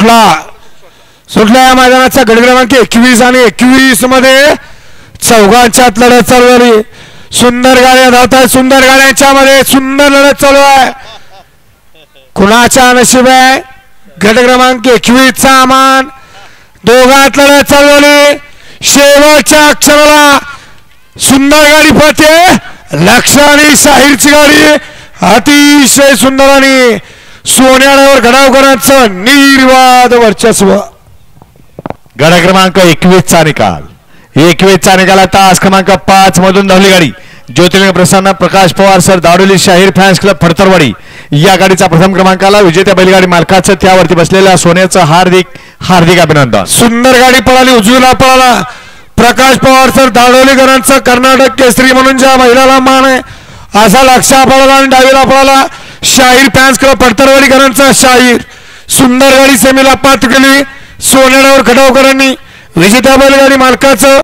सुटला या मैदानाचा गट क्रमांक 21 आणि 21 मध्ये चौघांच्यात लढत चालू झाली. सुंदर गाड्या धावतात. सुंदर गाड्यांच्या मध्ये सुंदर लढत चालू आहे. कुणाचा नशीब आहे गट क्रमांक 21 चा अमान. दोघात लढत चालू झाली. शेवटच्या अक्षराला सुंदर गाडी पळते. लक्ष आणि शाहीरची गाडी अतिशय सुंदर आणि सोन्यावर गडावकरांचं निर्वाद वर्चस्व. गट क्रमांक 21 चा निकाल. 21 चा निकाल. तास क्रमांक 5 मधून धावली गाडी ज्योतिर्लिंग प्रसन्न प्रकाश पवार सर दावडोली शाहीर फॅन्स क्लब फडतरवाडी या गाडीचा प्रथम क्रमांकाला विजेत्या बैलगाडी मालकाचं त्यावरती बसलेल्या सोन्याचं हार्दिक हार्दिक अभिनंदन. सुंदर गाडी पळाली. उजवीला पळाला प्रकाश पवार सर दावडोलीकरांचा कर्नाटक केसरी म्हणून ज्या महिलाला मान आहे असा लक्षा पळाला आणि डावीला पळाला शाहीर फॅन्स क्लब फडतरवाडीकरांचा शाहीर. सुंदर गाडी सेमीला पात्र केली. सोन्यावर खटावकरांनी विजेत्या बैलगाडी मालकाचं